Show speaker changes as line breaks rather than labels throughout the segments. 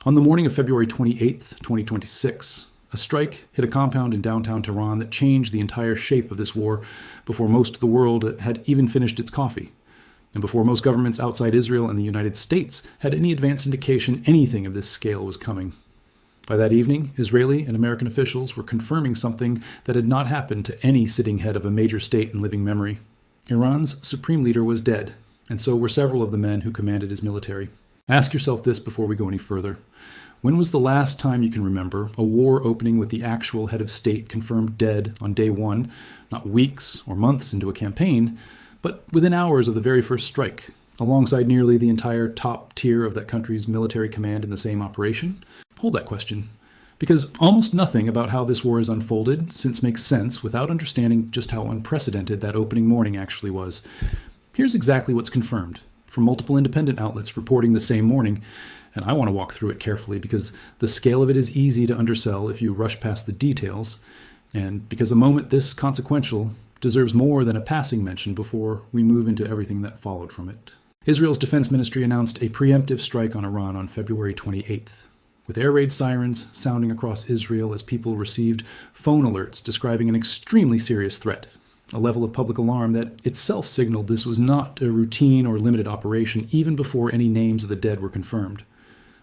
On the morning of February 28th, 2026, a strike hit a compound in downtown Tehran that changed the entire shape of this war before most of the world had even finished its coffee, and before most governments outside Israel and the United States had any advance indication anything of this scale was coming. By that evening, Israeli and American officials were confirming something that had not happened to any sitting head of a major state in living memory. Iran's supreme leader was dead, and so were several of the men who commanded his military. Ask yourself this before we go any further. When was the last time you can remember a war opening with the actual head of state confirmed dead on day one, not weeks or months into a campaign, but within hours of the very first strike, alongside nearly the entire top tier of that country's military command in the same operation? Hold that question, because almost nothing about how this war has unfolded since makes sense without understanding just how unprecedented that opening morning actually was. Here's exactly what's confirmed from multiple independent outlets reporting the same morning, and I want to walk through it carefully because the scale of it is easy to undersell if you rush past the details, and because a moment this consequential deserves more than a passing mention before we move into everything that followed from it. Israel's defense ministry announced a preemptive strike on Iran on February 28th, with air raid sirens sounding across Israel as people received phone alerts describing an extremely serious threat, a level of public alarm that itself signaled this was not a routine or limited operation even before any names of the dead were confirmed.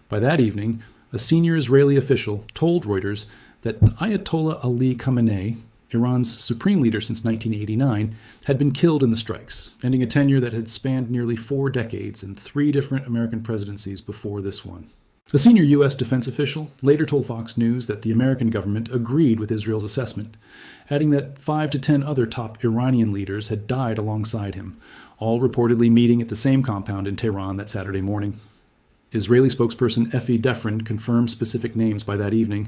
By that evening, a senior Israeli official told Reuters that Ayatollah Ali Khamenei, Iran's supreme leader since 1989, had been killed in the strikes, ending a tenure that had spanned nearly 4 decades and 3 different American presidencies before this one. A senior U.S. defense official later told Fox News that the American government agreed with Israel's assessment, adding that 5 to 10 other top Iranian leaders had died alongside him, all reportedly meeting at the same compound in Tehran that Saturday morning. Israeli spokesperson Effi Defrin confirmed specific names by that evening: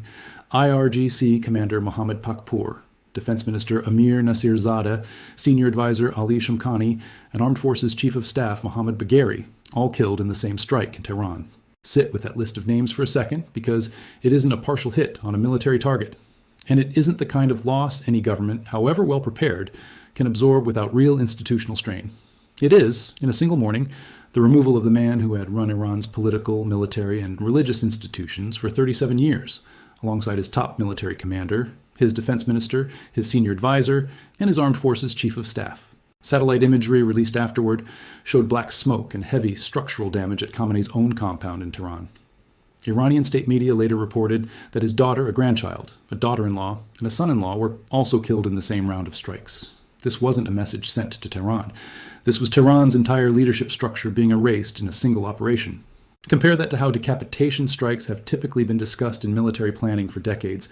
IRGC Commander Mohammad Pakpour, Defense Minister Amir Nasirzadeh, Senior Advisor Ali Shamkhani, and Armed Forces Chief of Staff Mohammad Bagheri, all killed in the same strike in Tehran. Sit with that list of names for a second, because it isn't a partial hit on a military target, and it isn't the kind of loss any government, however well prepared, can absorb without real institutional strain. It is, in a single morning, the removal of the man who had run Iran's political, military, and religious institutions for 37 years, alongside his top military commander, his defense minister, his senior advisor, and his armed forces chief of staff. Satellite imagery released afterward showed black smoke and heavy structural damage at Khamenei's own compound in Tehran. Iranian state media later reported that his daughter, a grandchild, a daughter-in-law, and a son-in-law were also killed in the same round of strikes. This wasn't a message sent to Tehran. This was Tehran's entire leadership structure being erased in a single operation. Compare that to how decapitation strikes have typically been discussed in military planning for decades.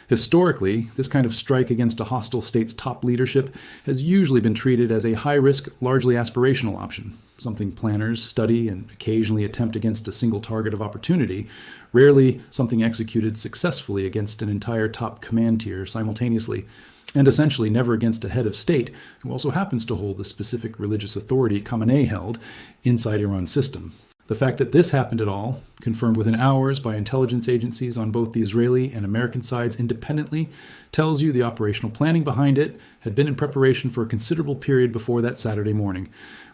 Historically, this kind of strike against a hostile state's top leadership has usually been treated as a high-risk, largely aspirational option, something planners study and occasionally attempt against a single target of opportunity, rarely something executed successfully against an entire top command tier simultaneously, and essentially never against a head of state who also happens to hold the specific religious authority Khamenei held inside Iran's system. The fact that this happened at all, confirmed within hours by intelligence agencies on both the Israeli and American sides independently, tells you the operational planning behind it had been in preparation for a considerable period before that Saturday morning,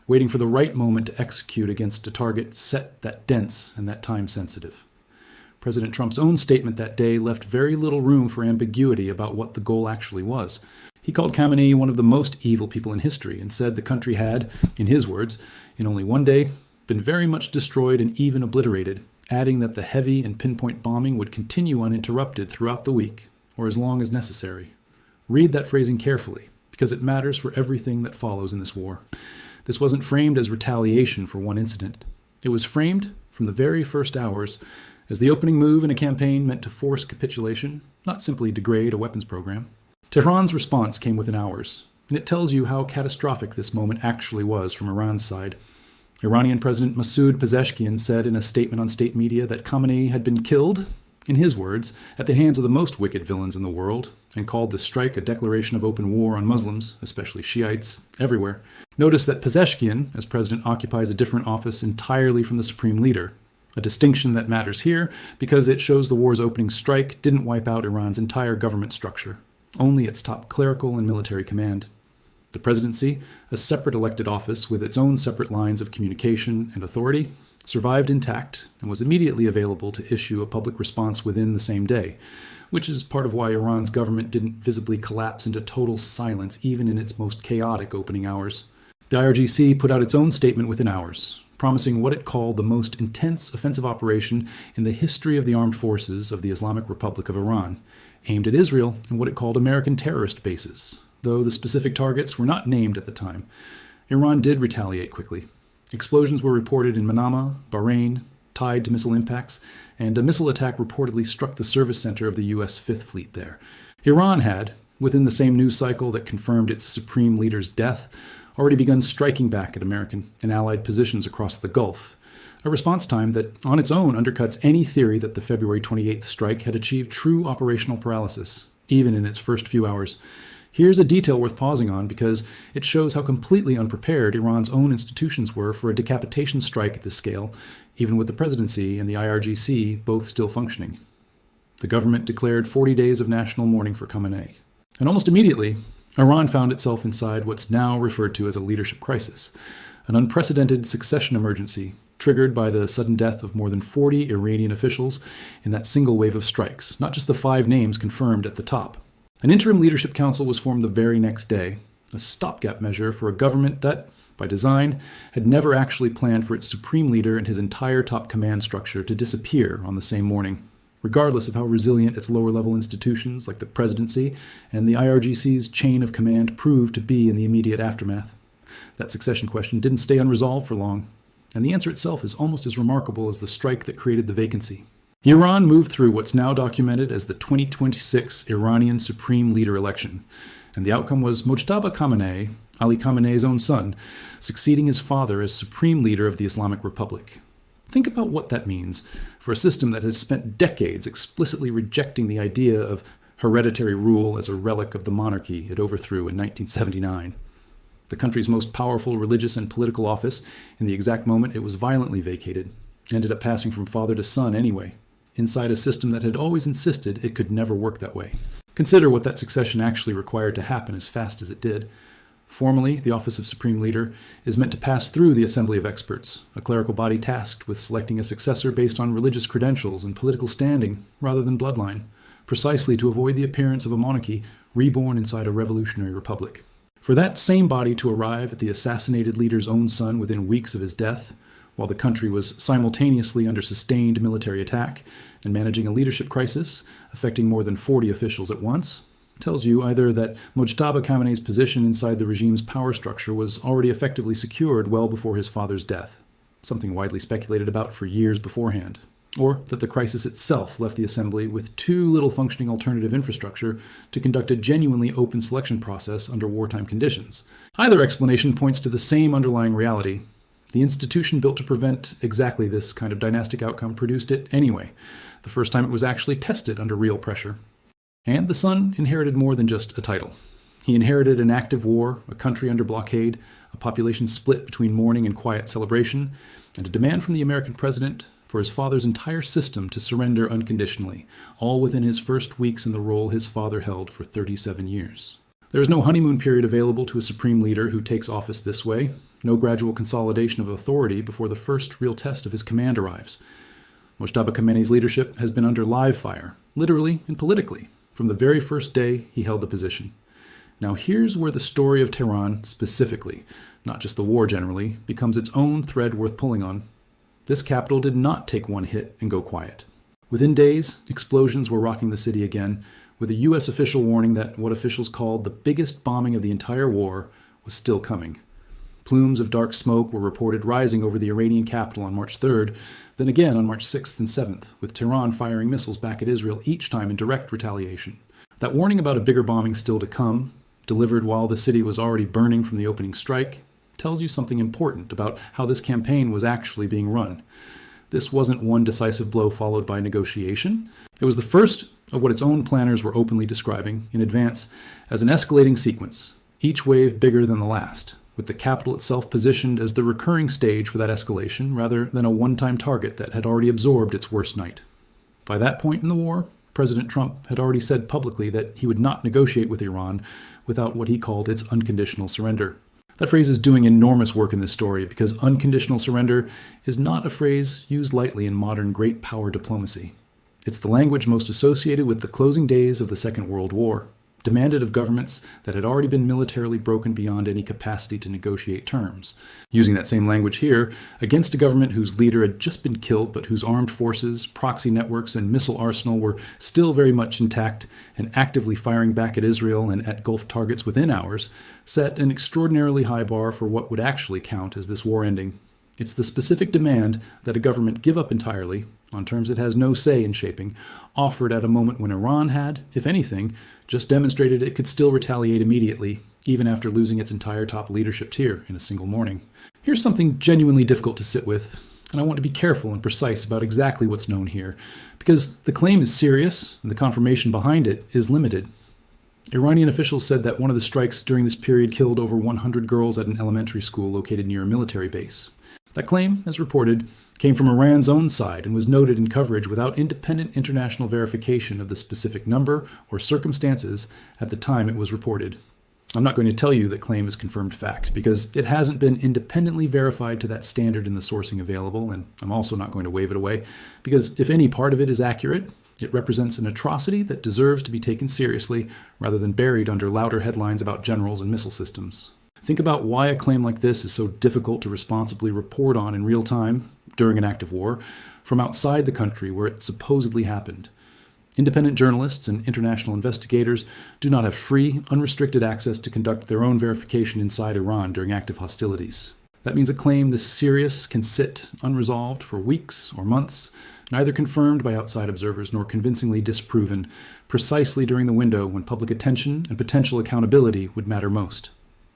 waiting for the right moment to execute against a target set that dense and that time-sensitive. President Trump's own statement that day left very little room for ambiguity about what the goal actually was. He called Khamenei one of the most evil people in history and said the country had, in his words, in only one day, been very much destroyed and even obliterated, adding that the heavy and pinpoint bombing would continue uninterrupted throughout the week, or as long as necessary. Read that phrasing carefully, because it matters for everything that follows in this war. This wasn't framed as retaliation for one incident. It was framed, from the very first hours, as the opening move in a campaign meant to force capitulation, not simply degrade a weapons program. Tehran's response came within hours, and it tells you how catastrophic this moment actually was from Iran's side. Iranian President Masoud Pezeshkian said in a statement on state media that Khamenei had been killed, in his words, at the hands of the most wicked villains in the world, and called the strike a declaration of open war on Muslims, especially Shiites, everywhere. Notice that Pezeshkian, as president, occupies a different office entirely from the supreme leader, a distinction that matters here because it shows the war's opening strike didn't wipe out Iran's entire government structure, only its top clerical and military command. The presidency, a separate elected office with its own separate lines of communication and authority, survived intact and was immediately available to issue a public response within the same day, which is part of why Iran's government didn't visibly collapse into total silence even in its most chaotic opening hours. The IRGC put out its own statement within hours, promising what it called the most intense offensive operation in the history of the armed forces of the Islamic Republic of Iran, aimed at Israel and what it called American terrorist bases, though the specific targets were not named at the time. Iran did retaliate quickly. Explosions were reported in Manama, Bahrain, tied to missile impacts, and a missile attack reportedly struck the service center of the U.S. Fifth Fleet there. Iran had, within the same news cycle that confirmed its supreme leader's death, already begun striking back at American and Allied positions across the Gulf, a response time that on its own undercuts any theory that the February 28th strike had achieved true operational paralysis, even in its first few hours. Here's a detail worth pausing on because it shows how completely unprepared Iran's own institutions were for a decapitation strike at this scale, even with the presidency and the IRGC both still functioning. The government declared 40 days of national mourning for Khamenei. And almost immediately, Iran found itself inside what's now referred to as a leadership crisis, an unprecedented succession emergency triggered by the sudden death of more than 40 Iranian officials in that single wave of strikes, not just the 5 names confirmed at the top. An interim leadership council was formed the very next day, a stopgap measure for a government that, by design, had never actually planned for its supreme leader and his entire top command structure to disappear on the same morning, regardless of how resilient its lower-level institutions like the presidency and the IRGC's chain of command proved to be in the immediate aftermath. That succession question didn't stay unresolved for long, and the answer itself is almost as remarkable as the strike that created the vacancy. Iran moved through what's now documented as the 2026 Iranian Supreme Leader election, and the outcome was Mojtaba Khamenei, Ali Khamenei's own son, succeeding his father as Supreme Leader of the Islamic Republic. Think about what that means for a system that has spent decades explicitly rejecting the idea of hereditary rule as a relic of the monarchy it overthrew in 1979. The country's most powerful religious and political office, in the exact moment it was violently vacated, ended up passing from father to son anyway, inside a system that had always insisted it could never work that way. Consider what that succession actually required to happen as fast as it did. Formally, the Office of Supreme Leader is meant to pass through the Assembly of Experts, a clerical body tasked with selecting a successor based on religious credentials and political standing rather than bloodline, precisely to avoid the appearance of a monarchy reborn inside a revolutionary republic. For that same body to arrive at the assassinated leader's own son within weeks of his death, while the country was simultaneously under sustained military attack and managing a leadership crisis affecting more than 40 officials at once, tells you either that Mojtaba Khamenei's position inside the regime's power structure was already effectively secured well before his father's death, something widely speculated about for years beforehand, or that the crisis itself left the assembly with too little functioning alternative infrastructure to conduct a genuinely open selection process under wartime conditions. Either explanation points to the same underlying reality. The institution built to prevent exactly this kind of dynastic outcome produced it anyway, the first time it was actually tested under real pressure. And the son inherited more than just a title. He inherited an active war, a country under blockade, a population split between mourning and quiet celebration, and a demand from the American president for his father's entire system to surrender unconditionally, all within his first weeks in the role his father held for 37 years. There is no honeymoon period available to a supreme leader who takes office this way, no gradual consolidation of authority before the first real test of his command arrives. Mojtaba Khamenei's leadership has been under live fire, literally and politically, from the very first day he held the position. Now here's where the story of Tehran specifically, not just the war generally, becomes its own thread worth pulling on. This capital did not take one hit and go quiet. Within days, explosions were rocking the city again, with a U.S. official warning that what officials called the biggest bombing of the entire war was still coming. Plumes of dark smoke were reported rising over the Iranian capital on March 3rd, then again on March 6th and 7th, with Tehran firing missiles back at Israel each time in direct retaliation. That warning about a bigger bombing still to come, delivered while the city was already burning from the opening strike, tells you something important about how this campaign was actually being run. This wasn't one decisive blow followed by negotiation. It was the first of what its own planners were openly describing in advance as an escalating sequence, each wave bigger than the last, with the capital itself positioned as the recurring stage for that escalation rather than a one-time target that had already absorbed its worst night. By that point in the war, President Trump had already said publicly that he would not negotiate with Iran without what he called its unconditional surrender. That phrase is doing enormous work in this story because unconditional surrender is not a phrase used lightly in modern great power diplomacy. It's the language most associated with the closing days of the Second World War, demanded of governments that had already been militarily broken beyond any capacity to negotiate terms. Using that same language here, against a government whose leader had just been killed but whose armed forces, proxy networks, and missile arsenal were still very much intact and actively firing back at Israel and at Gulf targets within hours, set an extraordinarily high bar for what would actually count as this war ending. It's the specific demand that a government give up entirely, on terms it has no say in shaping, offered at a moment when Iran had, if anything, just demonstrated it could still retaliate immediately, even after losing its entire top leadership tier in a single morning. Here's something genuinely difficult to sit with, and I want to be careful and precise about exactly what's known here, because the claim is serious and the confirmation behind it is limited. Iranian officials said that one of the strikes during this period killed over 100 girls at an elementary school located near a military base. That claim, as reported, came from Iran's own side and was noted in coverage without independent international verification of the specific number or circumstances at the time it was reported. I'm not going to tell you that claim is confirmed fact, because it hasn't been independently verified to that standard in the sourcing available, and I'm also not going to wave it away, because if any part of it is accurate, it represents an atrocity that deserves to be taken seriously rather than buried under louder headlines about generals and missile systems. Think about why a claim like this is so difficult to responsibly report on in real time during an active war from outside the country where it supposedly happened. Independent journalists and international investigators do not have free, unrestricted access to conduct their own verification inside Iran during active hostilities. That means a claim this serious can sit unresolved for weeks or months, neither confirmed by outside observers nor convincingly disproven, precisely during the window when public attention and potential accountability would matter most.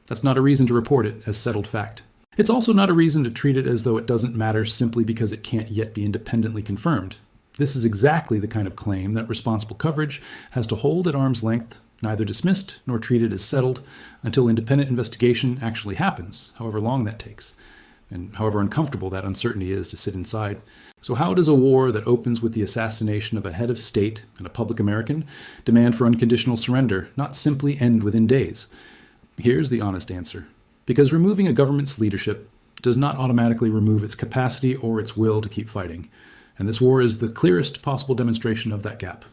That's not a reason to report it as settled fact. It's also not a reason to treat it as though it doesn't matter simply because it can't yet be independently confirmed. This is exactly the kind of claim that responsible coverage has to hold at arm's length, neither dismissed nor treated as settled, until independent investigation actually happens, however long that takes, and however uncomfortable that uncertainty is to sit inside. So how does a war that opens with the assassination of a head of state and a public American demand for unconditional surrender not simply end within days? Here's the honest answer. Because removing a government's leadership does not automatically remove its capacity or its will to keep fighting. And this war is the clearest possible demonstration of that gap.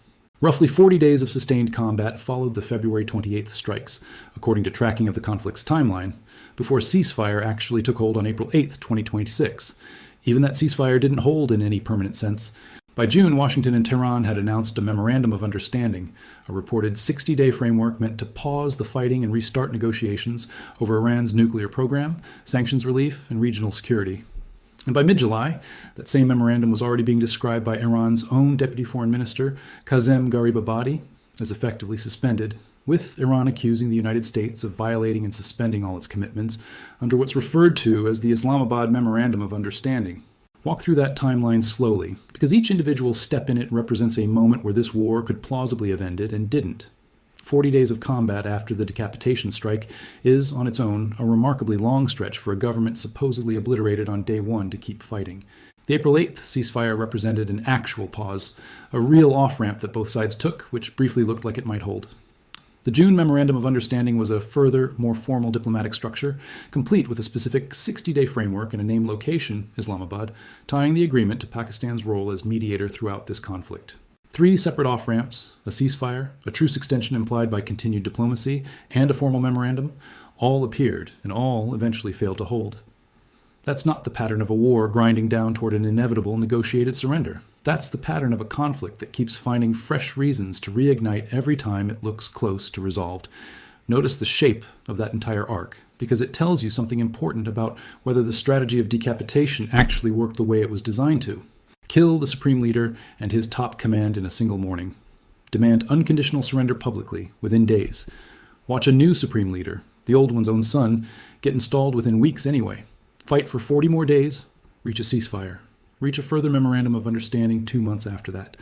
Roughly 40 days of sustained combat followed the February 28th strikes, according to tracking of the conflict's timeline, before ceasefire actually took hold on April 8th, 2026. Even that ceasefire didn't hold in any permanent sense. By June, Washington and Tehran had announced a memorandum of understanding, a reported 60-day framework meant to pause the fighting and restart negotiations over Iran's nuclear program, sanctions relief, and regional security. And by mid-July, that same memorandum was already being described by Iran's own Deputy Foreign Minister, Kazem Garibabadi, as effectively suspended, with Iran accusing the United States of violating and suspending all its commitments under what's referred to as the Islamabad Memorandum of Understanding. Walk through that timeline slowly, because each individual step in it represents a moment where this war could plausibly have ended and didn't. 40 days of combat after the Decapitation strike is, on its own, a remarkably long stretch for a government supposedly obliterated on day one to keep fighting. The April 8th ceasefire represented an actual pause, a real off-ramp that both sides took, which briefly looked like it might hold. The June Memorandum of Understanding was a further, more formal diplomatic structure, complete with a specific 60-day framework and a named location, Islamabad, tying the agreement to Pakistan's role as mediator throughout this conflict. 3 separate off-ramps, a ceasefire, a truce extension implied by continued diplomacy, and a formal memorandum, all appeared, and all eventually failed to hold. That's not the pattern of a war grinding down toward an inevitable negotiated surrender. That's the pattern of a conflict that keeps finding fresh reasons to reignite every time it looks close to resolved. Notice the shape of that entire arc, because it tells you something important about whether the strategy of decapitation actually worked the way it was designed to. Kill the supreme leader and his top command in a single morning. Demand unconditional surrender publicly, within days. Watch a new supreme leader, the old one's own son, get installed within weeks anyway. Fight for 40 more days, reach a ceasefire. Reach a further memorandum of understanding 2 months after that.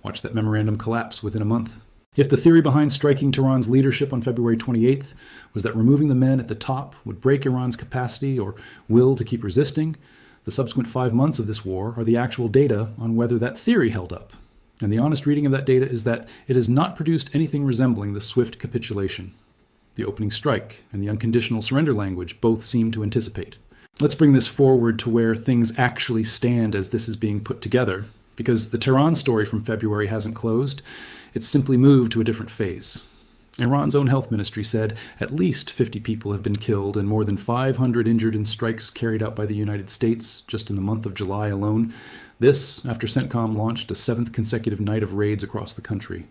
Watch that memorandum collapse within a month. If the theory behind striking Tehran's leadership on February 28th was that removing the men at the top would break Iran's capacity or will to keep resisting, the subsequent 5 months of this war are the actual data on whether that theory held up. And the honest reading of that data is that it has not produced anything resembling the swift capitulation. The opening strike and the unconditional surrender language both seem to anticipate. Let's bring this forward to where things actually stand as this is being put together, because the Tehran story from February hasn't closed. It's simply moved to a different phase. Iran's own health ministry said at least 50 people have been killed and more than 500 injured in strikes carried out by the United States just in the month of July alone. This after CENTCOM launched a 7th consecutive night of raids across the country.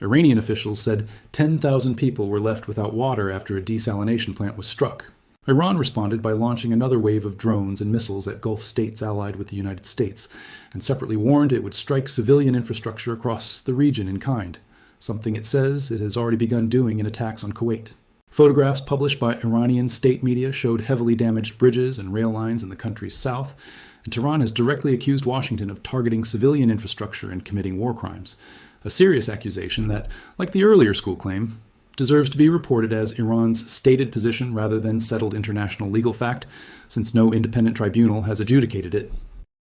Iranian officials said 10,000 people were left without water after a desalination plant was struck. Iran responded by launching another wave of drones and missiles at Gulf states allied with the United States, and separately warned it would strike civilian infrastructure across the region in kind, something it says it has already begun doing in attacks on Kuwait. Photographs published by Iranian state media showed heavily damaged bridges and rail lines in the country's south, and Tehran has directly accused Washington of targeting civilian infrastructure and committing war crimes, a serious accusation that, like the earlier school claim, deserves to be reported as Iran's stated position rather than settled international legal fact, since no independent tribunal has adjudicated it.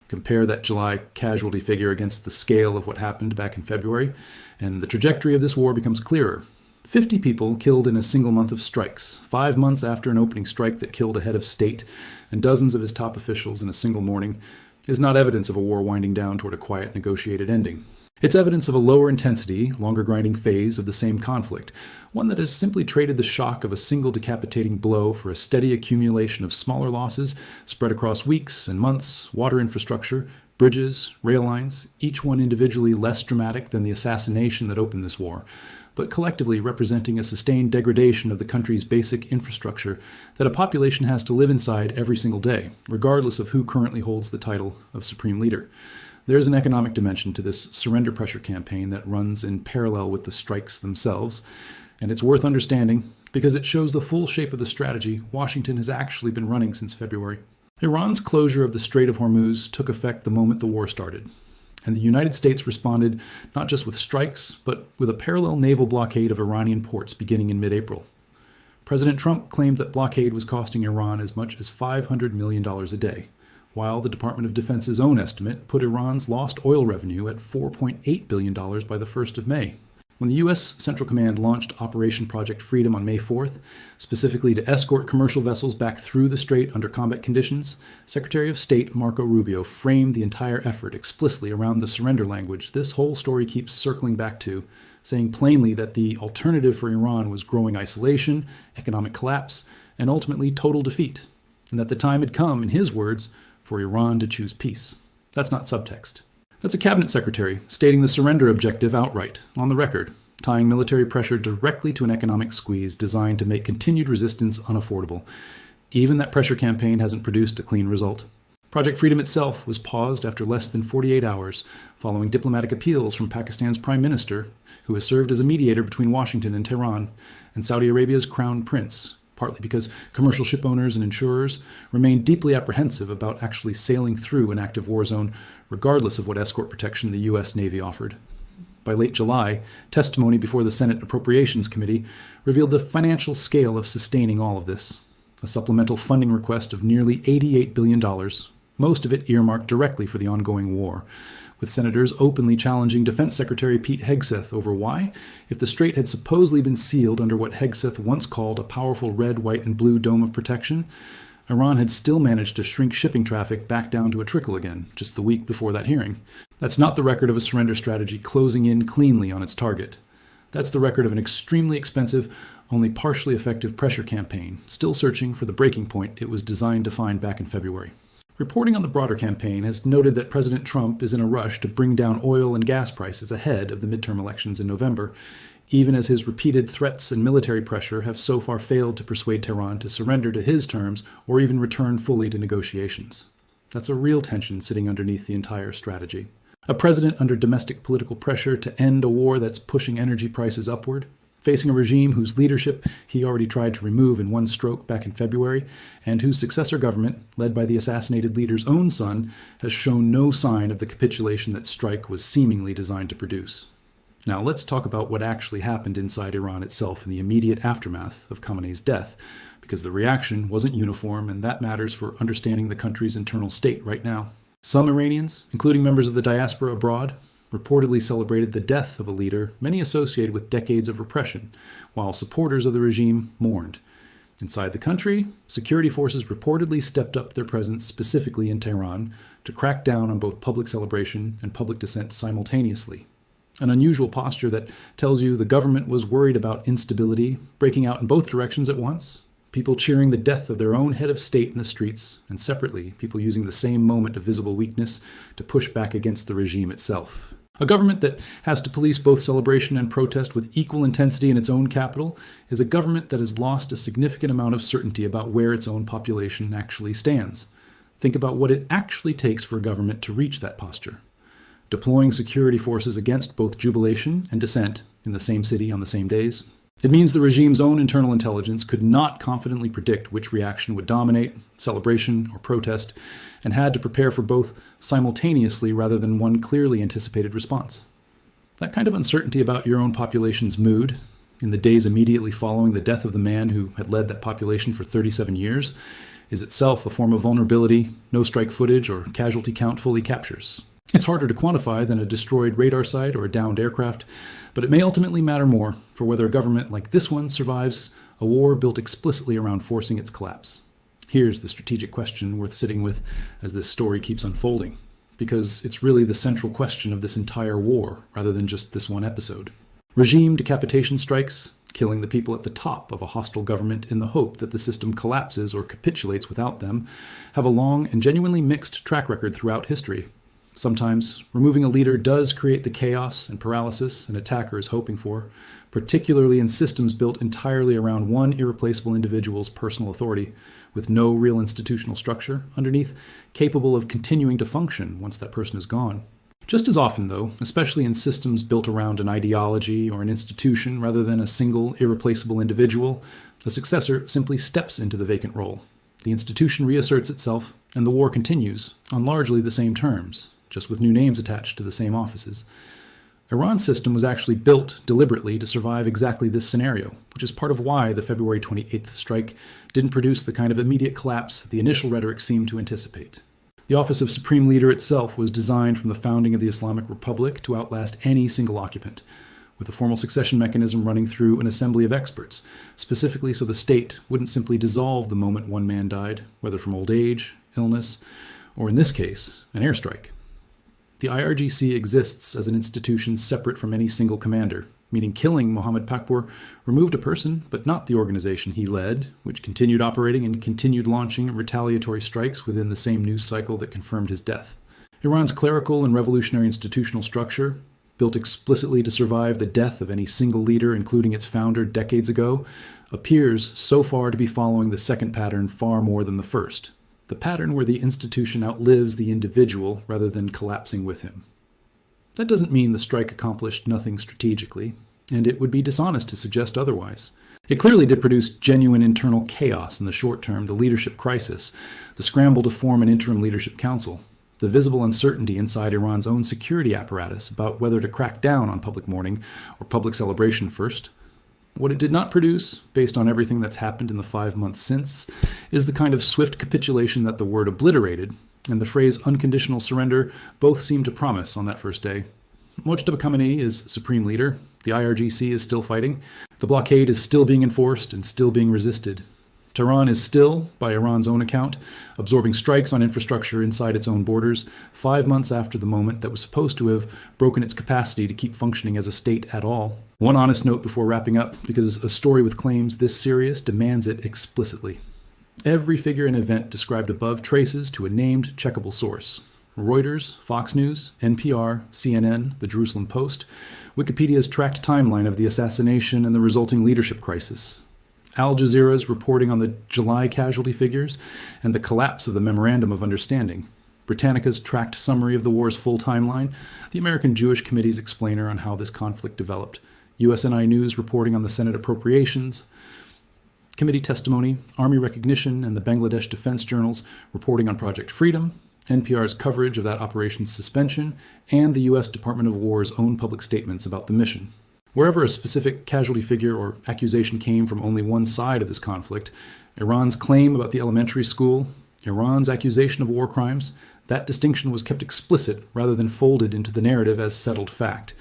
Compare that July casualty figure against the scale of what happened back in February, and the trajectory of this war becomes clearer. 50 people killed in a single month of strikes, 5 months after an opening strike that killed a head of state and dozens of his top officials in a single morning, is not evidence of a war winding down toward a quiet, negotiated ending. It's evidence of a lower intensity, longer grinding phase of the same conflict, one that has simply traded the shock of a single decapitating blow for a steady accumulation of smaller losses spread across weeks and months, water infrastructure, bridges, rail lines, each one individually less dramatic than the assassination that opened this war, but collectively representing a sustained degradation of the country's basic infrastructure that a population has to live inside every single day, regardless of who currently holds the title of supreme leader. There's an economic dimension to this surrender pressure campaign that runs in parallel with the strikes themselves, and it's worth understanding because it shows the full shape of the strategy Washington has actually been running since February. Iran's closure of the Strait of Hormuz took effect the moment the war started, and the United States responded not just with strikes, but with a parallel naval blockade of Iranian ports beginning in mid-April. President Trump claimed that blockade was costing Iran as much as $500 million a day, while the Department of Defense's own estimate put Iran's lost oil revenue at $4.8 billion by the 1st of May. When the U.S. Central Command launched Operation Project Freedom on May 4th, specifically to escort commercial vessels back through the strait under combat conditions, Secretary of State Marco Rubio framed the entire effort explicitly around the surrender language this whole story keeps circling back to, saying plainly that the alternative for Iran was growing isolation, economic collapse, and ultimately total defeat, and that the time had come, in his words, for Iran to choose peace. That's not subtext. That's a cabinet secretary stating the surrender objective outright, on the record, tying military pressure directly to an economic squeeze designed to make continued resistance unaffordable. Even that pressure campaign hasn't produced a clean result. Project Freedom itself was paused after less than 48 hours, following diplomatic appeals from Pakistan's prime minister, who has served as a mediator between Washington and Tehran, and Saudi Arabia's crown prince, partly because commercial ship owners and insurers remain deeply apprehensive about actually sailing through an active war zone, regardless of what escort protection the U.S. Navy offered. By late July, testimony before the Senate Appropriations Committee revealed the financial scale of sustaining all of this. A supplemental funding request of nearly $88 billion, most of it earmarked directly for the ongoing war, with senators openly challenging Defense Secretary Pete Hegseth over why, if the strait had supposedly been sealed under what Hegseth once called a powerful red, white, and blue dome of protection, Iran had still managed to shrink shipping traffic back down to a trickle again, just the week before that hearing. That's not the record of a surrender strategy closing in cleanly on its target. That's the record of an extremely expensive, only partially effective pressure campaign, still searching for the breaking point it was designed to find back in February. Reporting on the broader campaign has noted that President Trump is in a rush to bring down oil and gas prices ahead of the midterm elections in November, even as his repeated threats and military pressure have so far failed to persuade Tehran to surrender to his terms or even return fully to negotiations. That's a real tension sitting underneath the entire strategy. A president under domestic political pressure to end a war that's pushing energy prices upward, facing a regime whose leadership he already tried to remove in one stroke back in February, and whose successor government, led by the assassinated leader's own son, has shown no sign of the capitulation that strike was seemingly designed to produce. Now let's talk about what actually happened inside Iran itself in the immediate aftermath of Khamenei's death, because the reaction wasn't uniform, and that matters for understanding the country's internal state right now. Some Iranians, including members of the diaspora abroad, reportedly celebrated the death of a leader many associated with decades of repression, while supporters of the regime mourned. Inside the country, security forces reportedly stepped up their presence specifically in Tehran to crack down on both public celebration and public dissent simultaneously. An unusual posture that tells you the government was worried about instability breaking out in both directions at once. People cheering the death of their own head of state in the streets, and separately, people using the same moment of visible weakness to push back against the regime itself. A government that has to police both celebration and protest with equal intensity in its own capital is a government that has lost a significant amount of certainty about where its own population actually stands. Think about what it actually takes for a government to reach that posture. Deploying security forces against both jubilation and dissent in the same city on the same days. It means the regime's own internal intelligence could not confidently predict which reaction would dominate, celebration or protest, and had to prepare for both simultaneously rather than one clearly anticipated response. That kind of uncertainty about your own population's mood, in the days immediately following the death of the man who had led that population for 37 years, is itself a form of vulnerability no strike footage or casualty count fully captures. It's harder to quantify than a destroyed radar site or a downed aircraft, but it may ultimately matter more for whether a government like this one survives a war built explicitly around forcing its collapse. Here's the strategic question worth sitting with as this story keeps unfolding, because it's really the central question of this entire war, rather than just this one episode. Regime decapitation strikes, killing the people at the top of a hostile government in the hope that the system collapses or capitulates without them, have a long and genuinely mixed track record throughout history. Sometimes, removing a leader does create the chaos and paralysis an attacker is hoping for, particularly in systems built entirely around one irreplaceable individual's personal authority, with no real institutional structure underneath, capable of continuing to function once that person is gone. Just as often, though, especially in systems built around an ideology or an institution rather than a single irreplaceable individual, a successor simply steps into the vacant role. The institution reasserts itself, and the war continues on largely the same terms, just with new names attached to the same offices. Iran's system was actually built deliberately to survive exactly this scenario, which is part of why the February 28th strike didn't produce the kind of immediate collapse the initial rhetoric seemed to anticipate. The office of Supreme Leader itself was designed from the founding of the Islamic Republic to outlast any single occupant, with a formal succession mechanism running through an assembly of experts, specifically so the state wouldn't simply dissolve the moment one man died, whether from old age, illness, or in this case, an airstrike. The IRGC exists as an institution separate from any single commander, meaning killing Mohammad Pakpor removed a person, but not the organization he led, which continued operating and continued launching retaliatory strikes within the same news cycle that confirmed his death. Iran's clerical and revolutionary institutional structure, built explicitly to survive the death of any single leader, including its founder decades ago, appears so far to be following the second pattern far more than the first. The pattern where the institution outlives the individual rather than collapsing with him. That doesn't mean the strike accomplished nothing strategically, and it would be dishonest to suggest otherwise. It clearly did produce genuine internal chaos in the short term, the leadership crisis, the scramble to form an interim leadership council, the visible uncertainty inside Iran's own security apparatus about whether to crack down on public mourning or public celebration first. What it did not produce, based on everything that's happened in the 5 months since, is the kind of swift capitulation that the word obliterated and the phrase unconditional surrender both seem to promise on that first day. Mojtaba Khamenei is supreme leader. The IRGC is still fighting. The blockade is still being enforced and still being resisted. Tehran is still, by Iran's own account, absorbing strikes on infrastructure inside its own borders 5 months after the moment that was supposed to have broken its capacity to keep functioning as a state at all. One honest note before wrapping up, because a story with claims this serious demands it explicitly. Every figure and event described above traces to a named, checkable source. Reuters, Fox News, NPR, CNN, the Jerusalem Post, Wikipedia's tracked timeline of the assassination and the resulting leadership crisis. Al Jazeera's reporting on the July casualty figures and the collapse of the Memorandum of Understanding. Britannica's tracked summary of the war's full timeline, the American Jewish Committee's explainer on how this conflict developed, USNI News reporting on the Senate appropriations, committee testimony, Army recognition, and the Bangladesh Defense Journal's reporting on Project Freedom, NPR's coverage of that operation's suspension, and the U.S. Department of War's own public statements about the mission. Wherever a specific casualty figure or accusation came from only one side of this conflict, Iran's claim about the elementary school, Iran's accusation of war crimes, That distinction was kept explicit rather than folded into the narrative as settled fact.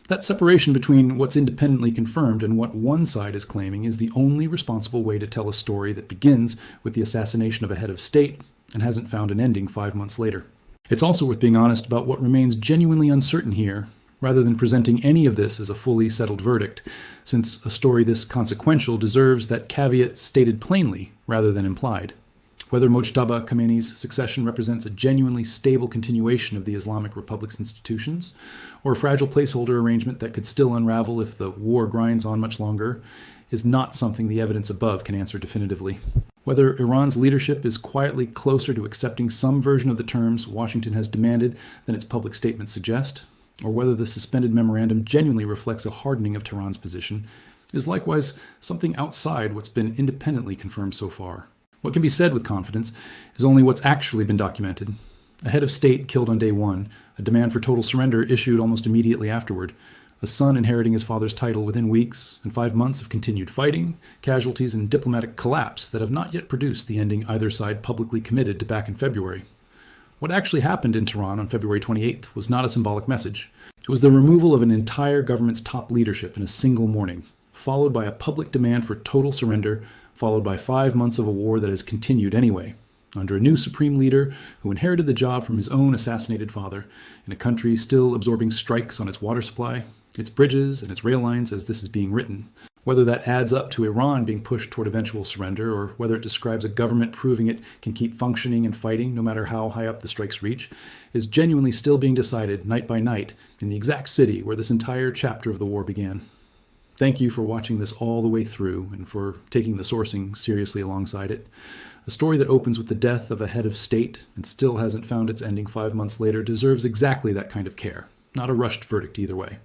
That separation between what's independently confirmed and what one side is claiming is the only responsible way to tell a story that begins with the assassination of a head of state and hasn't found an ending 5 months later. It's also worth being honest about what remains genuinely uncertain here, rather than presenting any of this as a fully settled verdict, since a story this consequential deserves that caveat stated plainly rather than implied. Whether Mojtaba Khamenei's succession represents a genuinely stable continuation of the Islamic Republic's institutions, or a fragile placeholder arrangement that could still unravel if the war grinds on much longer, is not something the evidence above can answer definitively. Whether Iran's leadership is quietly closer to accepting some version of the terms Washington has demanded than its public statements suggest, or whether the suspended memorandum genuinely reflects a hardening of Tehran's position, is likewise something outside what's been independently confirmed so far. What can be said with confidence is only what's actually been documented. A head of state killed on day one, a demand for total surrender issued almost immediately afterward, a son inheriting his father's title within weeks, and 5 months of continued fighting, casualties, and diplomatic collapse that have not yet produced the ending either side publicly committed to back in February. What actually happened in Tehran on February 28th was not a symbolic message. It was the removal of an entire government's top leadership in a single morning, followed by a public demand for total surrender, followed by 5 months of a war that has continued anyway, under a new supreme leader who inherited the job from his own assassinated father, in a country still absorbing strikes on its water supply, its bridges, and its rail lines as this is being written. Whether that adds up to Iran being pushed toward eventual surrender, or whether it describes a government proving it can keep functioning and fighting no matter how high up the strikes reach, is genuinely still being decided night by night in the exact city where this entire chapter of the war began. Thank you for watching this all the way through and for taking the sourcing seriously alongside it. A story that opens with the death of a head of state and still hasn't found its ending 5 months later deserves exactly that kind of care, not a rushed verdict either way.